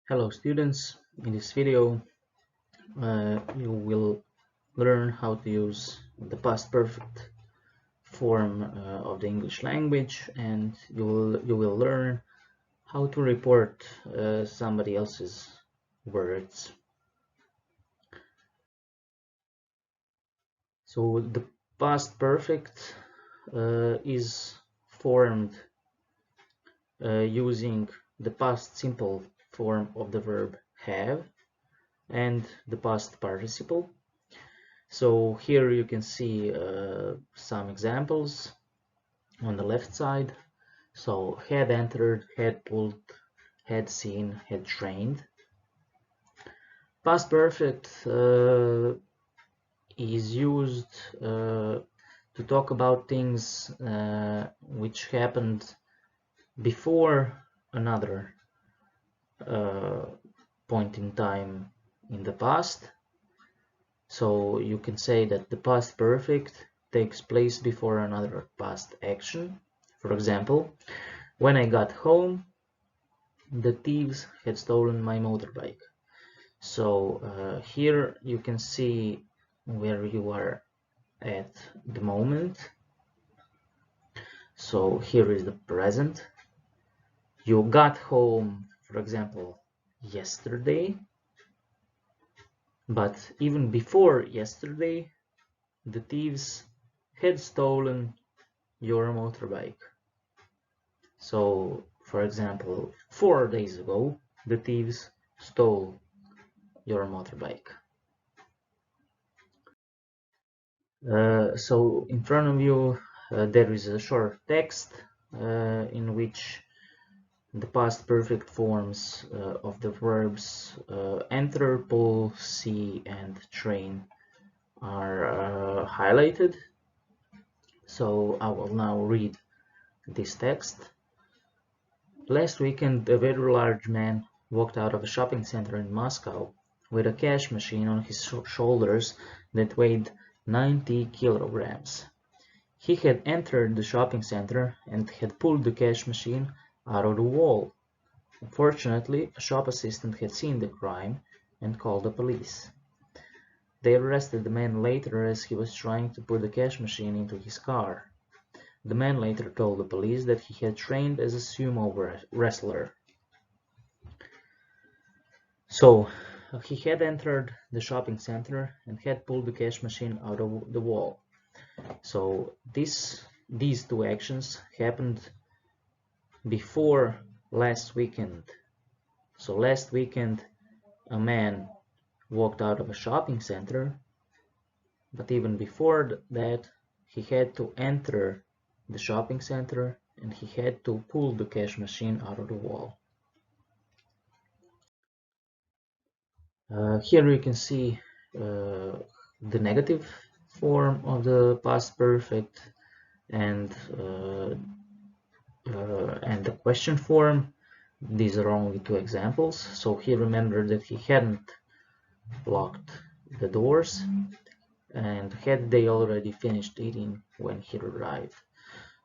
Hello students, in this video you will learn how to use the past perfect form of the English language, and you will learn how to report somebody else's words. So the past perfect is formed using the past simple form of the verb have and the past participle. So here you can see some examples on the left side. So had entered, had pulled, had seen, had trained. Past perfect is used to talk about things which happened before another point in time in the past. So you can say that the past perfect takes place before another past action. For example, when I got home, the thieves had stolen my motorbike. So here you can see where you are at the moment. So here is the present. You got home, for example, yesterday. But even before yesterday, the thieves had stolen your motorbike. So, for example, 4 days ago, the thieves stole your motorbike. So in front of you there is a short text in which the past perfect forms of the verbs enter, pull, see, and train are highlighted. So I will now read this text. Last weekend, a very large man walked out of a shopping center in Moscow with a cash machine on his shoulders that weighed 90 kilograms. He had entered the shopping center and had pulled the cash machine out of the wall. Unfortunately, a shop assistant had seen the crime and called the police. They arrested the man later as he was trying to put the cash machine into his car. The man later told the police that he had trained as a sumo wrestler. So, he had entered the shopping center and had pulled the cash machine out of the wall. So, these two actions happened before last weekend. So last weekend a man walked out of a shopping center, but even before that he had to enter the shopping center and he had to pull the cash machine out of the wall. Here you can see the negative form of the past perfect and the question form. These are only two examples. So he remembered that he hadn't locked the doors, and had they already finished eating when he arrived.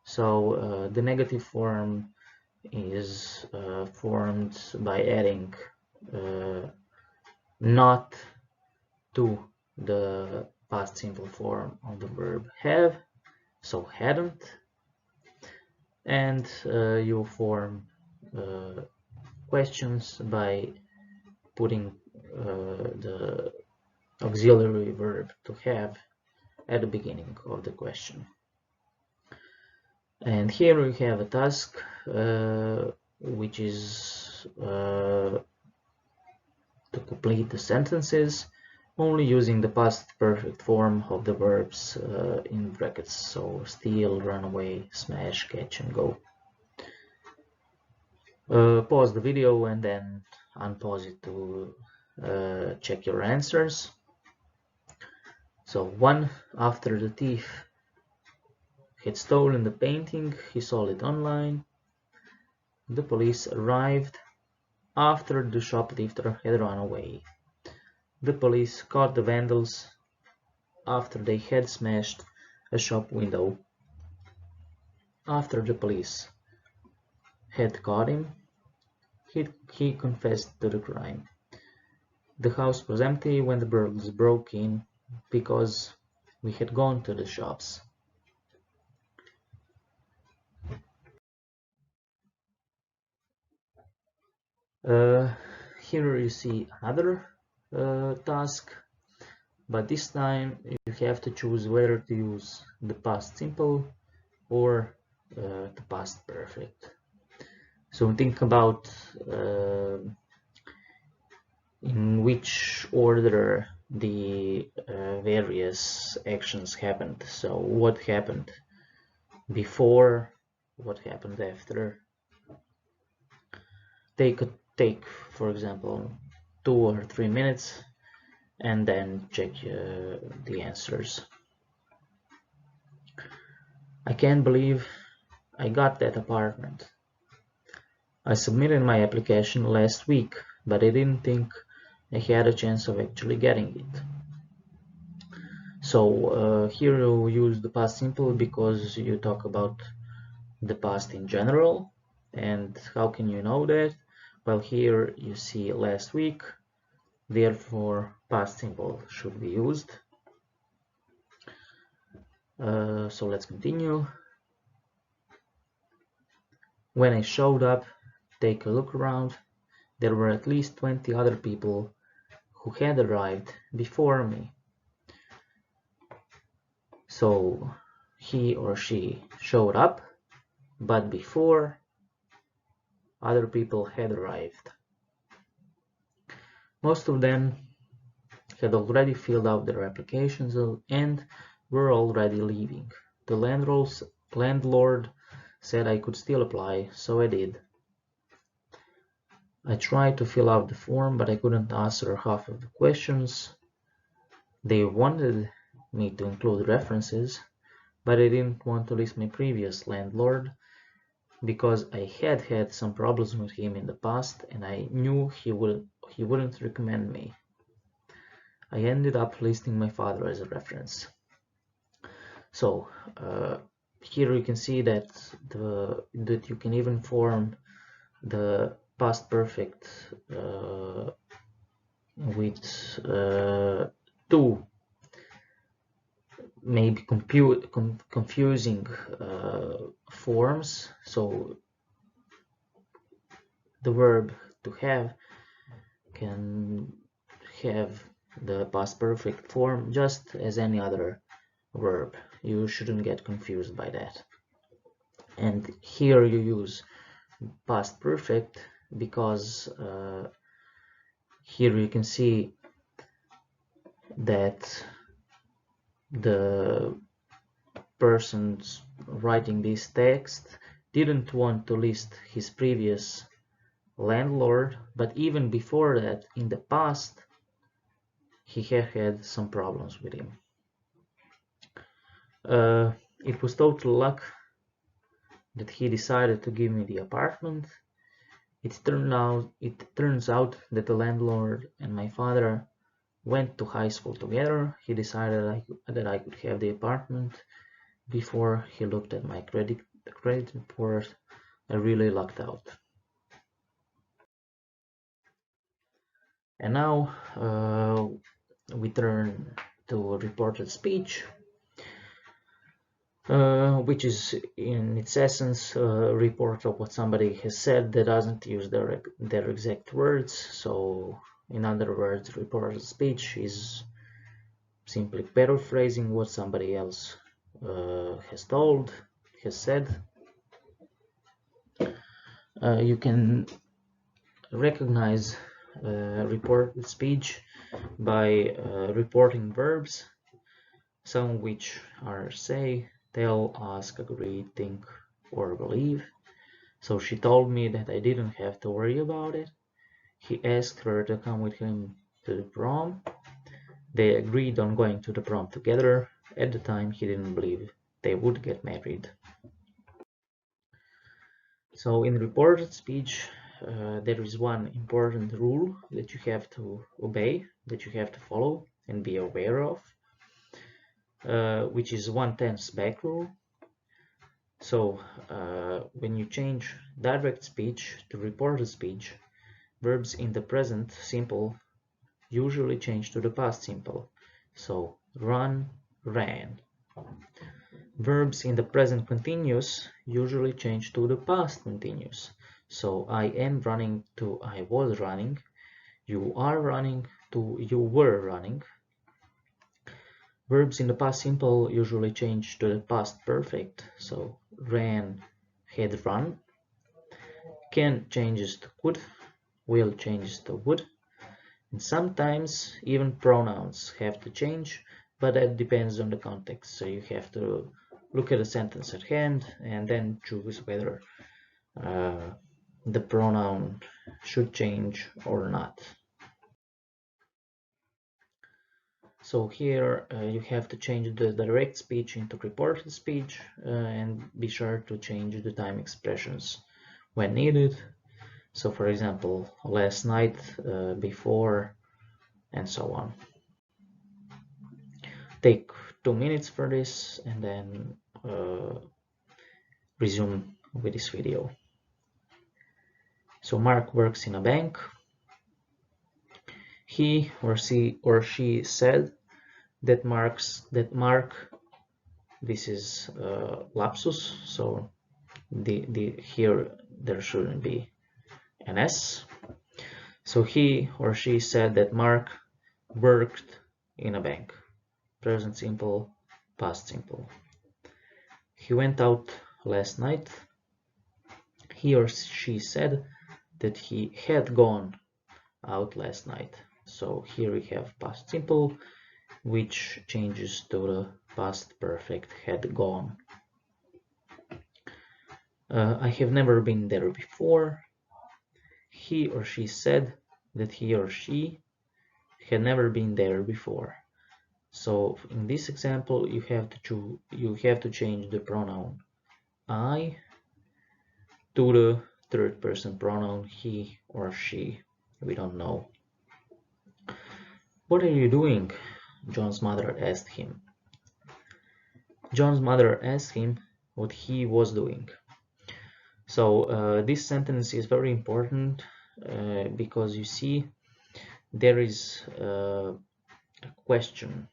So the negative form is formed by adding not to the past simple form of the verb have, so hadn't, and you form questions by putting the auxiliary verb to have at the beginning of the question. And here we have a task which is to complete the sentences only using the past perfect form of the verbs in brackets. So steal, run away, smash, catch, and go. Pause the video and then unpause it to check your answers. So 1. After the thief had stolen the painting, he sold it online. The police arrived after the shoplifter had run away. The police caught the vandals after they had smashed a shop window. After the police had caught him, He confessed to the crime. The house was empty when the burglars broke in because we had gone to the shops. Here you see another task, but this time you have to choose whether to use the past simple or the past perfect. So think about in which order the various actions happened. So what happened before, what happened after. Take for example 2 or 3 minutes and then check the answers. I can't believe I got that apartment. I submitted my application last week, but I didn't think I had a chance of actually getting it. So here you use the past simple because you talk about the past in general. And how can you know that? Well, here you see last week, therefore past simple should be used. So let's continue. When I showed up, take a look around, there were at least 20 other people who had arrived before me. So he or she showed up, but before other people had arrived. Most of them had already filled out their applications and were already leaving. The landlord said I could still apply, so I did. I tried to fill out the form, but I couldn't answer half of the questions. They wanted me to include references, but I didn't want to list my previous landlord because I had had some problems with him in the past and I knew he wouldn't recommend me. I ended up listing my father as a reference. So here you can see that you can even form the past perfect with two maybe confusing forms. So the verb to have can have the past perfect form just as any other verb. You shouldn't get confused by that. And here you use past perfect because here you can see that the person writing this text didn't want to list his previous landlord, but even before that, in the past, he had some problems with him. It was total luck that he decided to give me the apartment. It turns out that the landlord and my father went to high school together. He decided that I could have the apartment before he looked at my credit report. I really lucked out. And now we turn to reported speech, which is in its essence a report of what somebody has said that doesn't use their exact words. So in other words, reported speech is simply paraphrasing what somebody else has said. You can recognize reported speech by reporting verbs, some which are say, tell, ask, agree, think, or believe. So she told me that I didn't have to worry about it. He asked her to come with him to the prom. They agreed on going to the prom together. At the time, he didn't believe they would get married. So in reported speech, there is one important rule that you have to obey, that you have to follow and be aware of, which is 1/10 back rule. So when you change direct speech to reported speech, verbs in the present simple usually change to the past simple. So run, ran. Verbs in the present continuous usually change to the past continuous. So I am running to I was running, you are running to you were running. Verbs in the past simple usually change to the past perfect. So ran, had run. Can changes to could, will changes to would. And sometimes even pronouns have to change, but that depends on the context. So you have to look at the sentence at hand and then choose whether the pronoun should change or not. So here you have to change the direct speech into reported speech and be sure to change the time expressions when needed. So for example, last night, before, and so on. Take 2 minutes for this and then resume with this video. So Mark works in a bank. He or she said that Mark, this is lapsus, so here there shouldn't be an S. So he or she said that Mark worked in a bank. Present simple, past simple. He went out last night. He or she said that he had gone out last night. So here we have past simple, which changes to the past perfect, had gone. I have never been there before. He or she said that he or she had never been there before. So in this example, you have to change the pronoun I to the third person pronoun he or she. We don't know. What are you doing? John's mother asked him. John's mother asked him what he was doing. So this sentence is very important because you see there is a question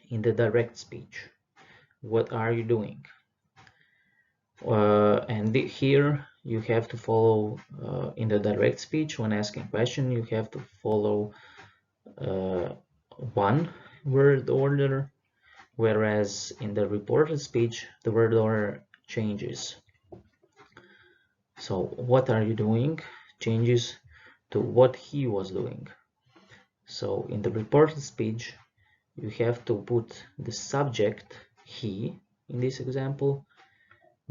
in the direct speech. What are you doing? And here you have to follow in the direct speech when asking question, you have to follow one word order, whereas in the reported speech the word order changes. So what are you doing changes to what he was doing. So in the reported speech you have to put the subject he in this example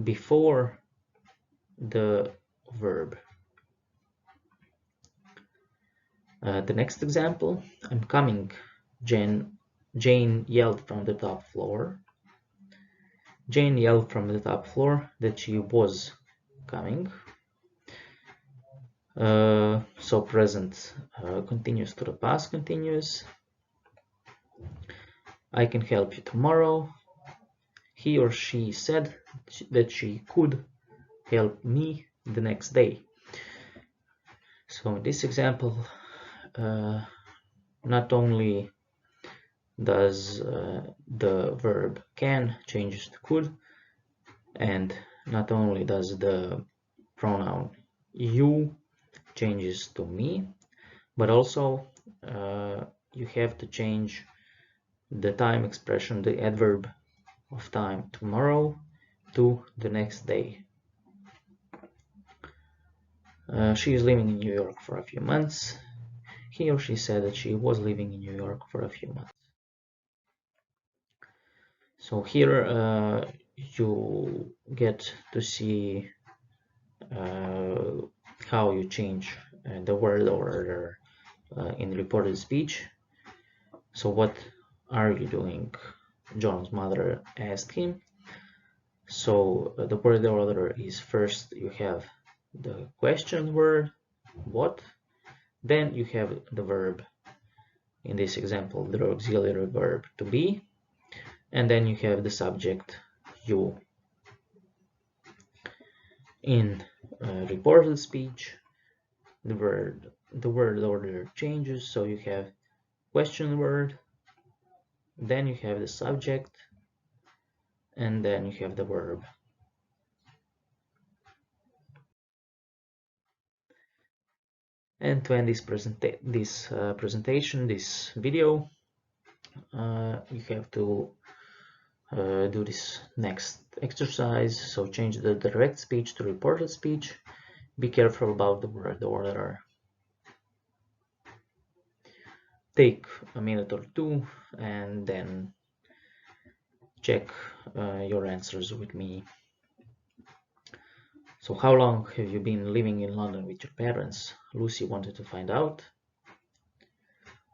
before the verb. The next example, I'm coming, Jane yelled from the top floor. Jane yelled from the top floor that she was coming. So present continues to the past continuous. I can help you tomorrow. He or she said that she could help me the next day. So in this example, not only does the verb can changes to could, and not only does the pronoun you changes to me, but also you have to change the time expression, the adverb of time, tomorrow, to the next day. She is living in New York for a few months. He or she said that she was living in New York for a few months. So here you get to see how you change the word order in reported speech. So what are you doing? John's mother asked him. So the word order is first you have the question word, what, then you have the verb, in this example the auxiliary verb to be, and then you have the subject you. In reported speech, the word order changes, so you have question word, then you have the subject, and then you have the verb. And to end this presentation, this video, you have to do this next exercise. So change the direct speech to reported speech. Be careful about the word order. Take a minute or two and then check your answers with me. So how long have you been living in London with your parents? Lucy wanted to find out.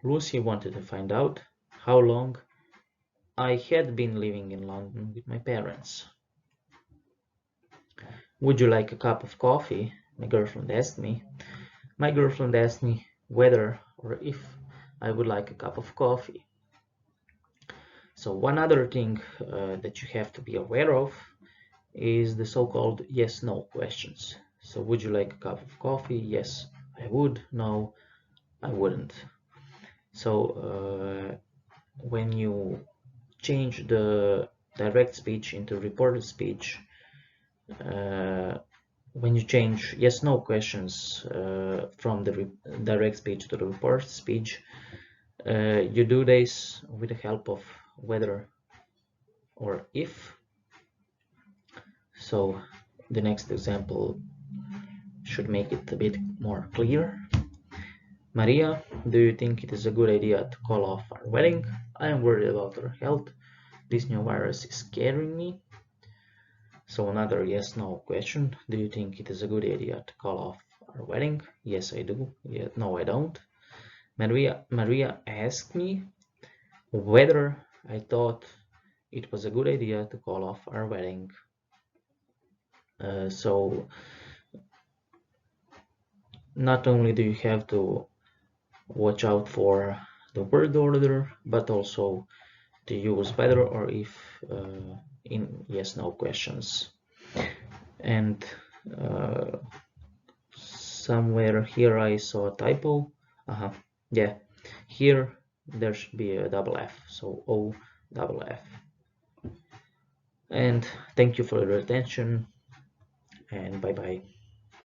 Lucy wanted to find out how long I had been living in London with my parents. Would you like a cup of coffee? My girlfriend asked me. My girlfriend asked me whether or if I would like a cup of coffee. So one other thing that you have to be aware of is the so-called yes-no questions. So would you like a cup of coffee? Yes, I would. No, I wouldn't. So when you change the direct speech into reported speech, when you change yes-no questions from the direct speech to the reported speech, you do this with the help of whether or if. So the next example should make it a bit more clear. Maria, do you think it is a good idea to call off our wedding? I am worried about her health. This new virus is scaring me. So another yes-no question. Do you think it is a good idea to call off our wedding? Yes, I do. Yeah, no, I don't. Maria asked me whether I thought it was a good idea to call off our wedding. So not only do you have to watch out for the word order, but also to use whether or if in yes-no questions. And somewhere here I saw a typo. Yeah, here there should be a double F, so O double F. And thank you for your attention, and bye bye.